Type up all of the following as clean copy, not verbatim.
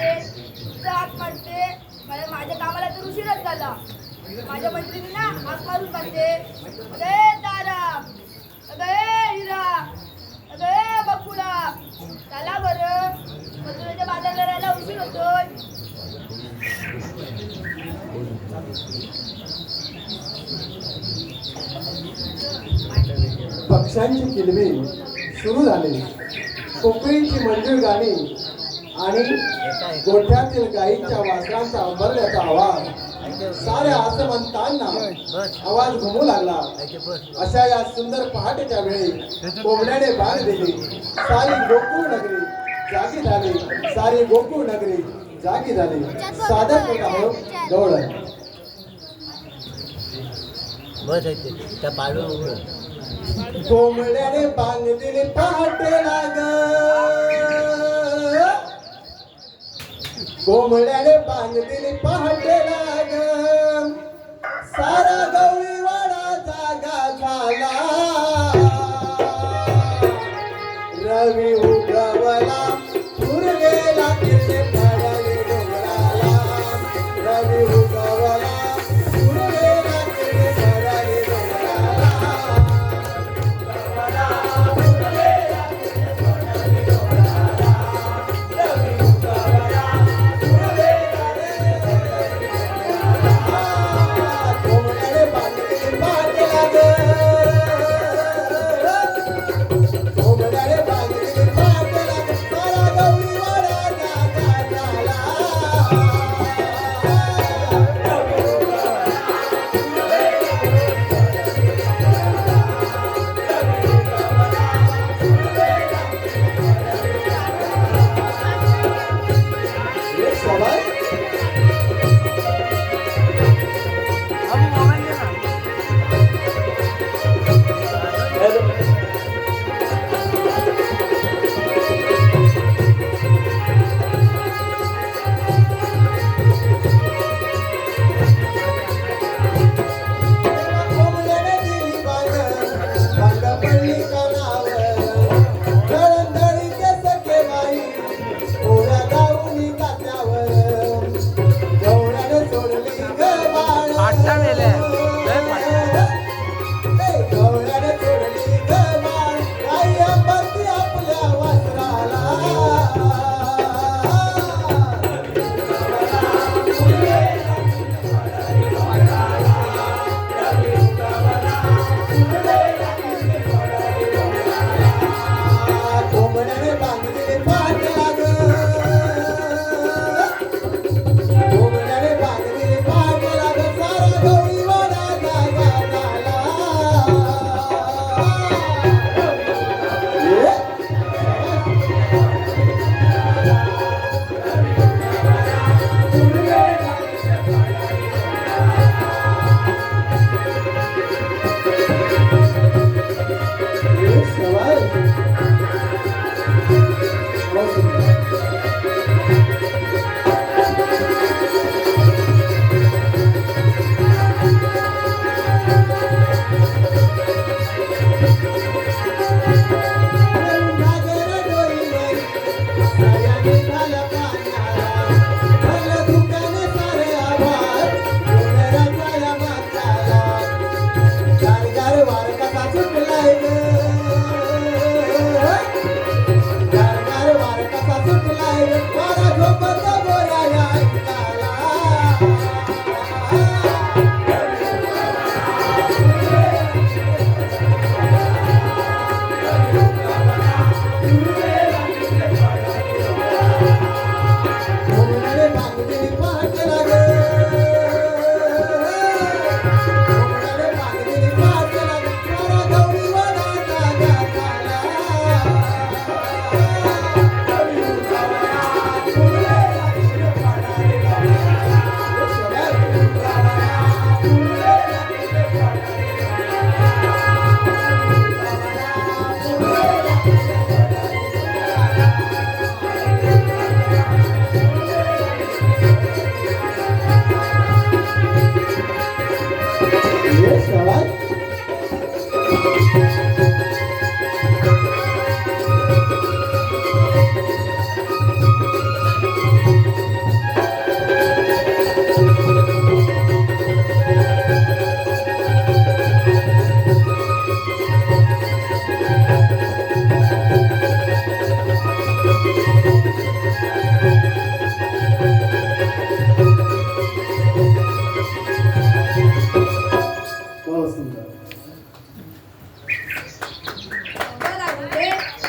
मारते हाक मारते. माझ्या कामाला तर उशीरच झाला. माझ्या मैत्रिणी ना हाक मारून म्हणते, अगे तारा, अगे हिरा, अगे बकुळा, चला बरं मजुराच्या बाजारला राहायला उशीर होतोय. पक्ष्यांची किलबिल सुरू झाली. कोकिळीची मंजूळ गाणी आणि गोठ्यातील गायींच्या वासरांचा अंबरल्याचा आवाज साऱ्या आसमंतांना आवाज घुमू लागला. अशा या सुंदर पहाटेच्या वेळी कोंबड्याने बाग दिली. सारी गोकुळ नगरी जागी झाली. सारी गोकुळ नगरी जागी झाली. सादर होत आहोत गवळ. बस आहे त्या पाडून उघड. कोंबड्याने बांग दिली पहाटेला ग. कोंबड्याने बांग दिली पहाटेला ग. सारा गवळीवाडा जागा झाला. रवी उगवला उरलेला किरणे पडले डोंगराला. रवी उगवला उरलेला किरणे पडले डोंगराला.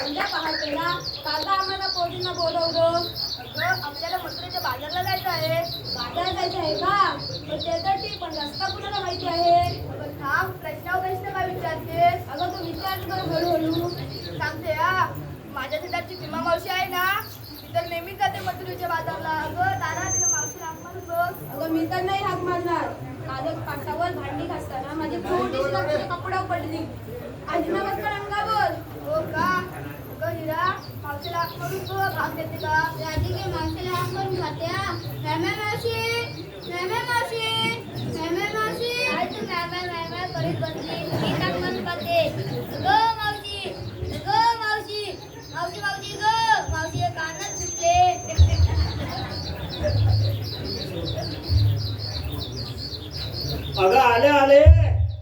उद्या पहाटेला काका आम्हाला पोटींना बोलवलं. अगं आपल्याला मथुरेच्या बाजारला जायचं आहे. बाजारात जायचं आहे का? पण ते तर ठीक, पण रस्ता कुणाला माहिती आहे? अगं थांब, प्रश्नावर प्रश्न काय विचारतेस? अगं तू विचार कर हळूहळू. सांगते हा. माझ्या शेताची भीमा मावशी आहे ना, ती तर नेहमीच जाते मथुरेच्या बाजारला. अगं तारा, तिला मावशीला हाक मारून बघ. अगं मी तर नाही हाक मारणार. काल पाटावर भांडी घासताना माझी छोटीशी लक्ष्मी कपड्यावर पडली आणि नमस्कार अंगावर. हो का? अगं हिरा, मावशीला हाक मारून बघ, भाग देते का? राधिके मावशीला हाक मारून खाते हा. मॅमे मावशी, मॅमे मावशी, मॅमे मावशी. काय तू मॅमे मॅमे करीत बसली? मी हाक मारून खाते. अगं मावशी, अगं मावशी, मावशी मावशी गं, मावशी हे कानच सुटले. अगं आले आले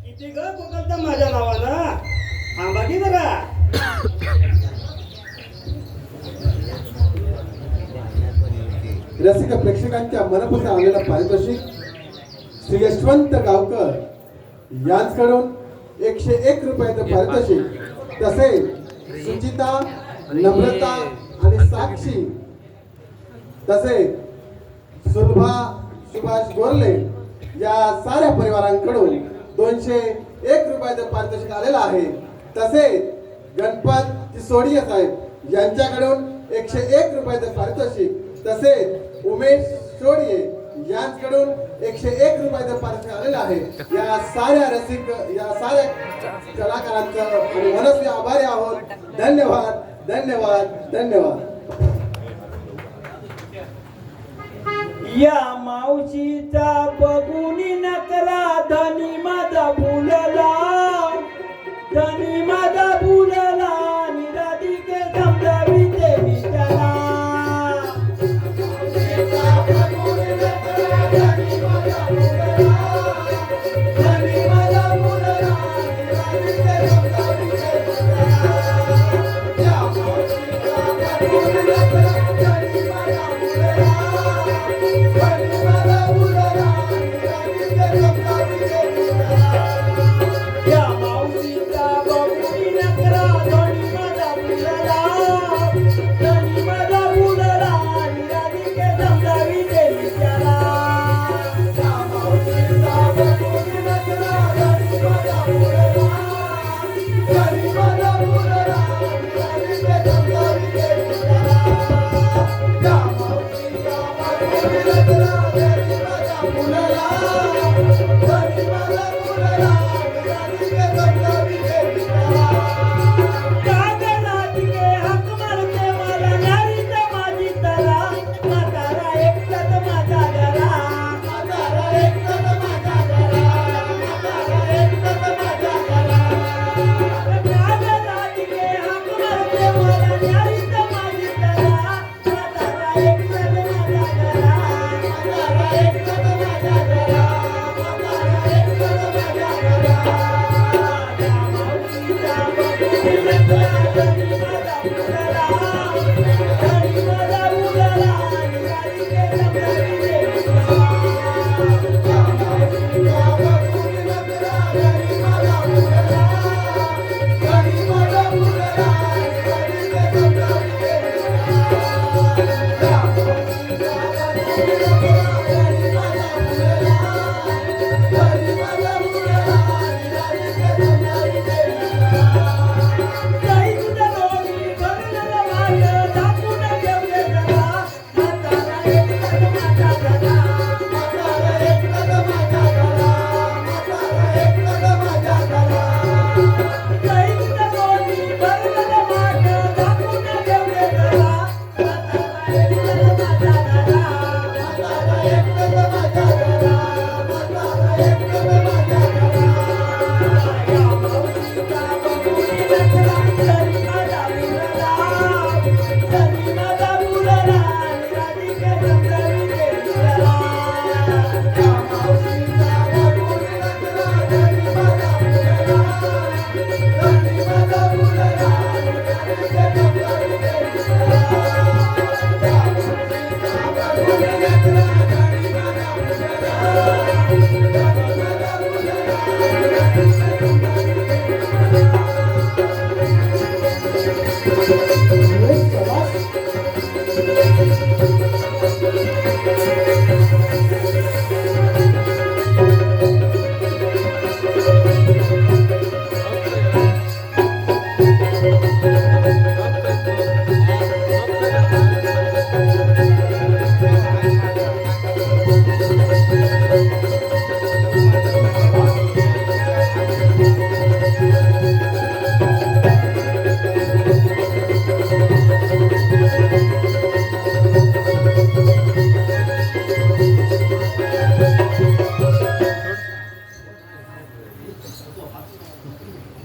किती ग कोकलता माझ्या नावानं. थांबा की जरा. रसिक प्रेक्षकांच्या मनपूर्ण आलेला पारितोषिक श्री यशवंत गावकर यांच्याकडून 101 रुपयाचं पारितोषिक. तसेच सुचिता, नम्रता आणि साक्षी तसेच सुलभा सुभाष गोरले या साऱ्या परिवारांकडून 201 रुपयाचं पारितोषिक आलेलं आहे. तसेच गणपत तिसोडिये साहेब यांच्याकडून 101 रुपयाचं पारितोषिक. तसेच उमेश सोडिये यांच्याकडून 101 रुपयाचं पारितोषिक आलेलं आहे. या साऱ्या रसिक, या साऱ्या कलाकारांचं आणि मनस्वी आभारी आहोत. धन्यवाद, धन्यवाद, धन्यवाद. या मावशीचा बघुनी नकला धनी माझा भुलला, धनी माझा भुलला आणि राधिके समजाविते विचारा.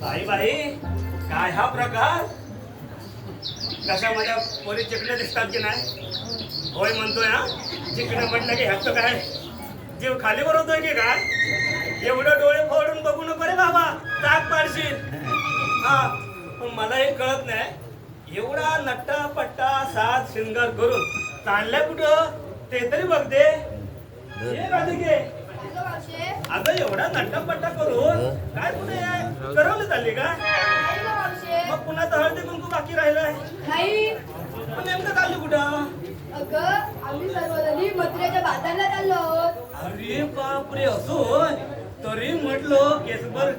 बाई बाई काय हा प्रकार? कशा माझ्या पोरी चिकण्या दिसतात की नाही? होय म्हणतोय हा, चिकण्या म्हटलं की ह्याचं काय जीव खाली बरवतोय की काय? एवढं डोळे फोडून बघू नको रे बाबा, ताक पाडशील. हा पण मला हे कळत नाही, एवढा नट्टा पट्टा साज शृंगार करून चालल्या कुठं ते तरी बघते. हे राधिके, अगं मावशे, अगं एवढा नट्टा पट्टा करून काय कुठे करवलं चालली का? नाही गं मावशे, मग पुन्हा तर हळदी कुंकू बाकी राहिलाय. नाही. पण नेमकं चालली कुठं? अगं आम्ही सर्वजणी मथुरेच्या बाजारला चाललो आहोत. अरे बापरे, असो तरी म्हटलं केसभर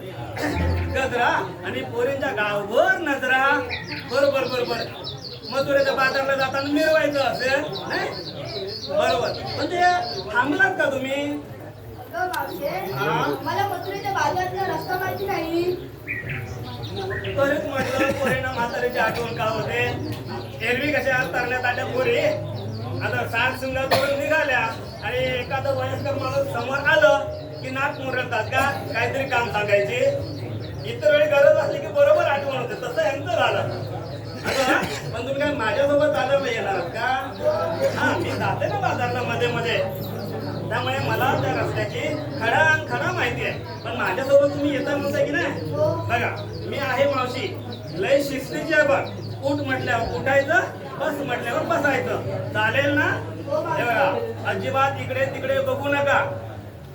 गजरा आणि पोरींच्या गावभर नजरा. बरोबर बरोबर, मथुरेच्या बाजारला जाताना मिरवायचं असेल नाही? बरोबर. म्हणजे थांबलात का तुम्ही? अगं मावशे, हा? मला मथुरेच्या बाजारचा रस्ता माहिती नाही. तरीच म्हटलं पोरींना म्हातारीची आठवण का होते. एरवी कशा तरण्यात आल्या पोरी आता सात सुंदर करून निघाल्या आणि एखादं वयस्कर माणूस समोर आलं की नाक मुरतात का काहीतरी काम सांगायची. इतर वेळी गरज असली की बरोबर आठवण होते. तसं यांचं झालं. अगं, पण तुम्ही काय माझ्यासोबत बाजारला येणार का? हा, मी जाते ना बाजारला मध्ये मध्ये, त्यामुळे मला त्या रस्त्याची खडा माहिती आहे. पण माझ्यासोबत तुम्ही येता म्हणताय की नाही? बघा, मी आहे मावशी, लय शिस्तीची आहे बघ. उठ म्हटल्यावर उठायचं, बस म्हटल्यावर बसायचं. चालेल ना? हे बघा, अजिबात इकडे तिकडे बघू नका.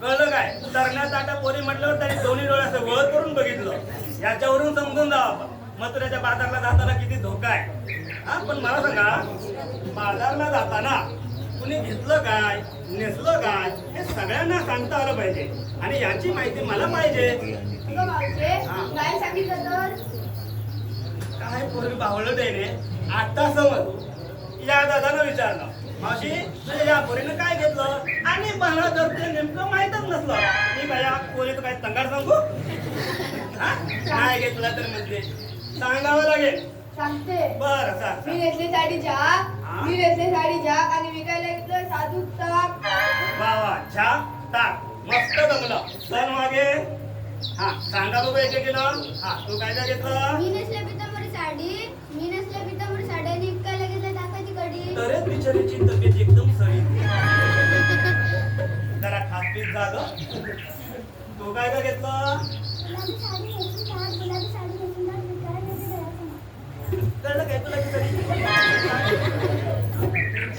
कळलं काय? तरण्यात आता पोरी म्हटल्यावर त्यांनी दोन्ही डोळ्याचं वळ करून बघितलं. याच्यावरून समजून जावं मथुरेच्या बाजारला जाताना किती धोका आहे. हा, पण मला सांगा, बाजारला जाताना कुणी घेतलं काय, नेसलं काय, हे सगळ्यांना सांगता आलं पाहिजे आणि याची माहिती मला पाहिजे. अगं मावशे, नाही सांगितलं तर? काय पोरी बावळट आहे रे. आता समज या दादानं विचारलं, मावशी म्हणजे या पोरीनं काय घेतलं, आणि मला जर ते नेमकं माहीतच नसलं, मी काय या पोरीचं काय तंगार सांगू? हा, काय घेतलं तर म्हणते सांगावं लागेल. सांगते. बरं सांग. मी नेसली साडी झाक, मी नेसली साडी झाक आणि विकायला घेतलं साजूक ताक. वा चहा ताक मस्त जमलं. सण मागे हा सांगा बघू एक किलो. हा, तू काय काय घेतलं? मी नेसल्या पितांबरी साडी आणि इतकायला घेतलं ताकाची कढी. तरेच बिचारीची तब्येत एकदम सळी, जरा खासपीस झालं. तू काय काय घेतलं? गुलाबी साडी घेतली त्यात गुलाबी साडी घेतली त्यात विकायला घेतली घराचं. कळलं काय तुला किती?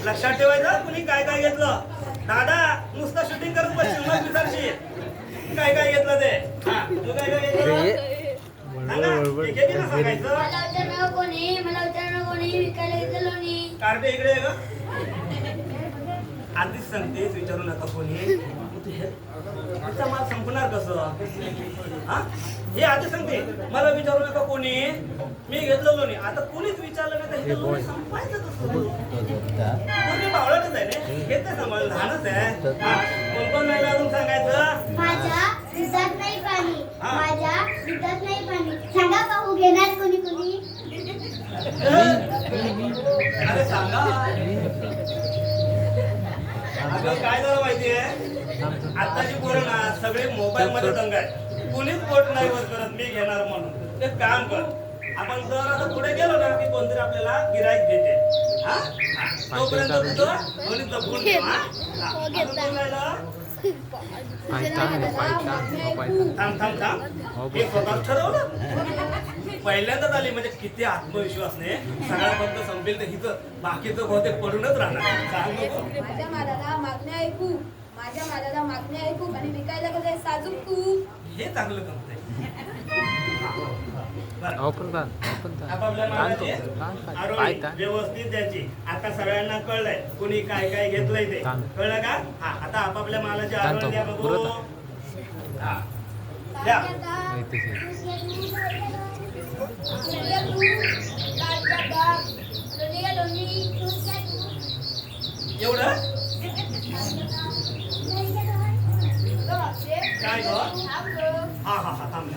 लक्षात ठेवायचं कुणी काय काय घेतलं. दादा नुसतं शूटिंग करत बसशील मग विचारशील काय काय घेतलं ते. हा, तू काय काय घेतलं सांगा, एक एक ना सांगायचं. मला विचारणार कोणी विकायला घेतलं लोणी. कार्टे इकडे आहे का? आधीच सांगतेस विचारू नका कोणी. तुझा माल संपणार कसं? हा, हे आधी सांगते मला विचारू नका कोणी, मी घेतलं लोणी. आता कोणीच विचारलं नाही तर हे लोणी संपायचं कसं? कोणी बावळटच आहे रे, घेत नाही सांभाळ, लहानच आहे. हा, कोण नाही अजून सांगायचं. माझ्या दुधात नाही पाणी, हा. माझ्या दुधात नाही पाणी. सांगा पाहू घेणार कोणी? अरे सांगा. अगं काय झालं माहितीये, आताची पोरं ना सगळे मोबाईल मध्ये दंग आहे. कुणीच पोट नाही वर करत मी घेणार म्हणून. ते काम कर, आपण जर आता पुढे गेलो ना की कोणतरी आपल्याला गिराईक देते. हा, तोपर्यंत तुझं दोन्ही जपून ठेव. हा, अजून कोण राहिलं? थांब हे स्वतः ठरवलं. पहिल्यांदाच आली म्हणजे किती आत्मविश्वासने सगळ्या फक्त संपेल तर हिचं बाकीचं बहुतेक पडूनच राहणार. सांग नको. माझ्या मालाला मागण्या ऐकू आणि विकायला कसं साजूक तूप. हे चांगलं जमतंय. बरं. ओपन आपापल्या मालाची आरोळी व्यवस्थित द्यायची. आता सगळ्यांना कळलंय कुणी काय काय घेतलंय ते. कळलं का? हा, आता आपापल्या मालाची आरोळी द्या बघू. हा, द्या. एवढं काय ग? हा थांब.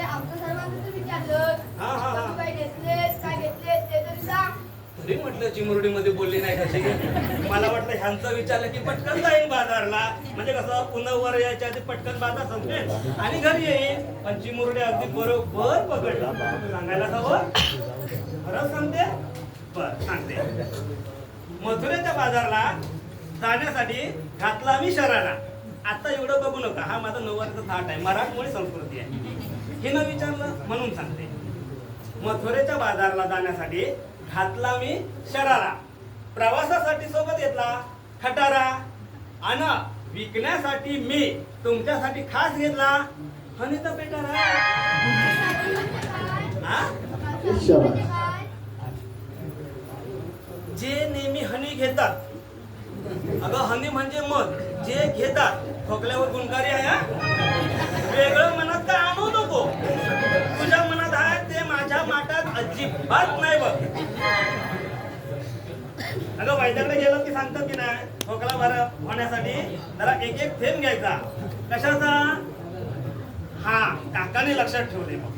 आमचं सर्वांचं विचारलं हा. काय घेतलेस काय घेतलेस ते तरी सांग. तरी म्हटलं तर चिमुरडीमध्ये बोलली नाही कशी. मला वाटलं ह्यांचं विचारलं की पटकन जाईन बाजारला, म्हणजे कसं पुन्हा वर यायच्या आधी पटकन बाजार संपेल आणि घरी येईल. पण चिमुरडी अगदी बरोबर पकडला. सांगायला हवं, खरंच सांगते. बर सांगते. मथुरेच्या बाजारला जाण्यासाठी घातला मी शरारा. आता एवढं बघू नका, हा माझा नऊवारीचा थाट आहे, मराठमोळी संस्कृती आहे. हे न विचारलं म्हणून सांगते. मथुरेच्या बाजारला जाण्यासाठी घातला मी शरारा, प्रवासासाठी सोबत घेतला खटारा, आणि विकण्यासाठी मी तुमच्यासाठी खास घेतला हनीचा पेटारा. हा? शाबास. जे नेहमी हनी घेतात, अगं हनी म्हणजे मध, जे घेतात खोकल्यावर गुणकारी आहे हा? वेगळं मनात काय आणू नको. तुझ्या मनात आहे ते माझ्या माटात अजिबात नाही बघ. अगं वैद्याकडे गेलो की सांगतात की नाही, खोकला बरा होण्यासाठी जरा एक एक थेंब घ्यायचा. कशाचा? हा, काकाने लक्षात ठेवले मग.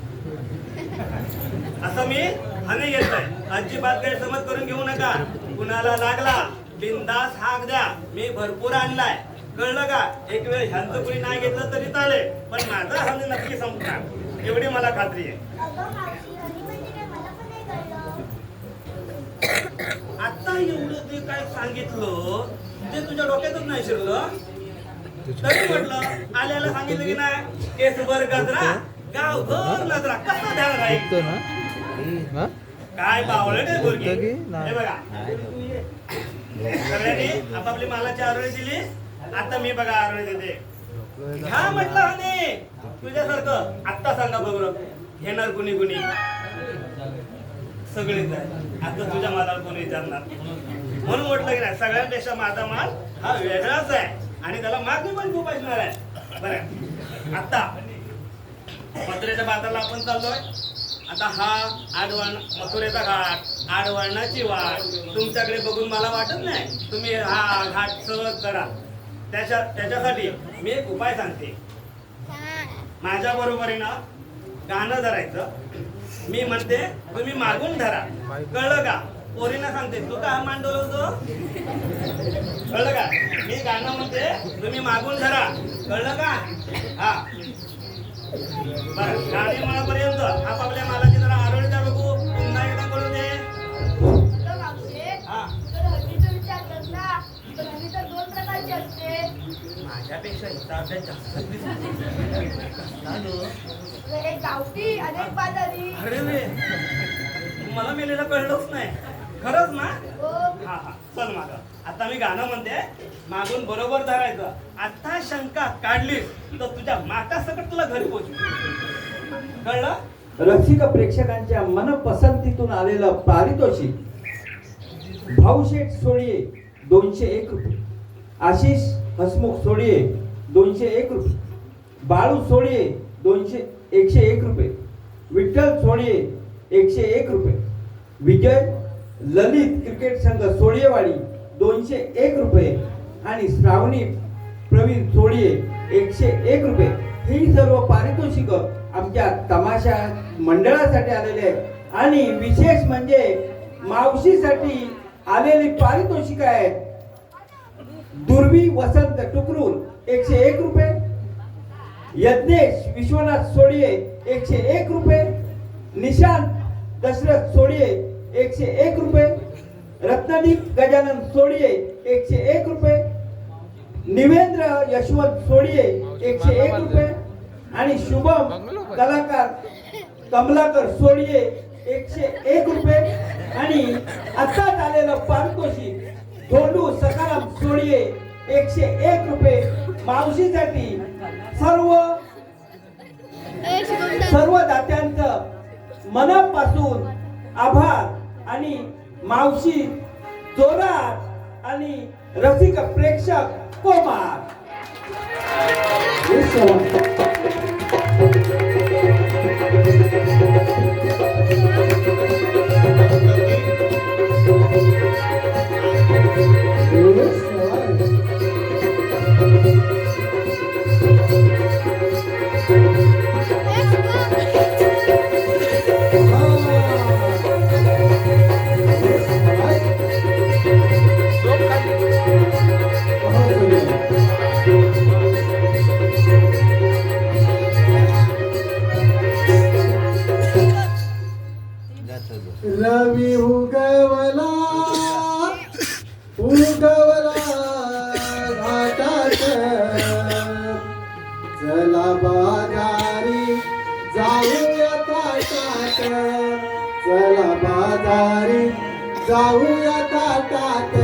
असं मी हनी घेतलंय. अजिबात गैरसमज करून घेऊ नका. कुणाला लागला बिंदास हाक द्या, मी भरपूर आणलाय, कळलं का? एक वेळ ह्यांचं कुणी नाही घेतलं तरी चालेल, पण माझा हनी नक्की संपणार एवढी मला खात्री आहे. अगं मावशी, हनी म्हणजे काय मला पण नाही कळलं. आता एवढं जे काय सांगितलं ते तुझ्या डोक्यातच नाही शिरलं. तरी म्हटलं आल्याला सांगितलं की नाही, केसभर गजरा गावभर नजरा, कसं ध्यान राहील. काय बावळट आहे पोरगी. हे बघा, सगळ्यांनी आपापली मालाची आरोळी दिली. आता मी बघा आरोळी देते. घ्या म्हटलं हनी तुझ्यासारखं. आता सांगा बघ, घेणार कुणी कुणी? सगळेच आहे. आता तुझ्या मालाला कोणी विचारणार? म्हणून म्हटलं की नाही, सगळ्यांपेक्षा माझा माल हा वेगळाच आहे आणि त्याला मागणी पण खूप असणार आहे. बरं, आता मथुरेच्या बाजारला आपण चाललोय. आता हा आडवण मथुरेचा घाट, आडवळणाची वाट तुमच्याकडे बघून मला वाटत नाही तुम्ही हा घाट सहज करा. त्याच्यासाठी मी एक उपाय सांगते. माझ्या बरोबरीनं गाणं धरायचं. मी म्हणते तुम्ही मागून धरा, कळलं का? पोरींना सांगते, तू का मान डोलवतो, कळलं का? मी गाणं म्हणते, तुम्ही मागून धरा, कळलं का? हा बरं, गाडी मळापर्यंत आपापल्या मालाची जरा आरोळी द्या बघू. पुन्हा एकदा कळू दे. अगं मावशे, हा, तर हळदीचं विचारलं ना, तर हळदी तर 2 प्रकारची असते. माझ्यापेक्षा हिचा अभ्यास जास्त तर एक गावठी आणि एक बाजारी. अरे रे, मला मेलेला कळलंच नाही. खरंच ना? हो. हा हा, चल माग. आता मी गाणं म्हणते, मागून बरोबर धरायचं. आता शंका काढलीस तर तुझ्या माता सकट तुला घरी पोहोचू, कळलं? रसिक प्रेक्षकांच्या मनपसंतीतून आलेलं पारितोषिक भाऊशेठ सोळिये 201 रुपये, आशिष हसमुख सोळिये 201 रुपये, बाळू सोळिये 101 रुपये, विठ्ठल सोळिये 101 रुपये, विजय ललित क्रिकेट संघ सोळियेवाडी 201 रुपये आणि श्रावणी प्रवीण सोळिये 101 रुपये. ही सर्व पारितोषिक आमच्या तमाशा मंडळासाठी आलेले आहेत आणि विशेष म्हणजे मावशीसाठी आलेली पारितोषिक आहे. दुर्वी वसंत टुकरूल 101 रुपये, यज्ञेश विश्वनाथ सोळिये 101 रुपये, निशांत दशरथ सोळिये 101 रुपये, रत्नदीप गजानन सोळिये 101 रुपये, निवेंद्र यशवंत सोळिये 101 रुपये आणि शुभम कलाकार कमलाकर सोळिये 101 रुपये आणि आत्ताच आलेलं पारितोषिक धोंडू सकाराम सोळिये 101 रुपये. मावशीसाठी सर्व दात्यांचं मनापासून आभार आणि मावशी जोरात आणि रसिक प्रेक्षक कोमार. रवी उगवला घाटात चला बाजारी जाऊया ताटात चला बाजारी जाऊया ताटात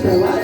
शेवाळ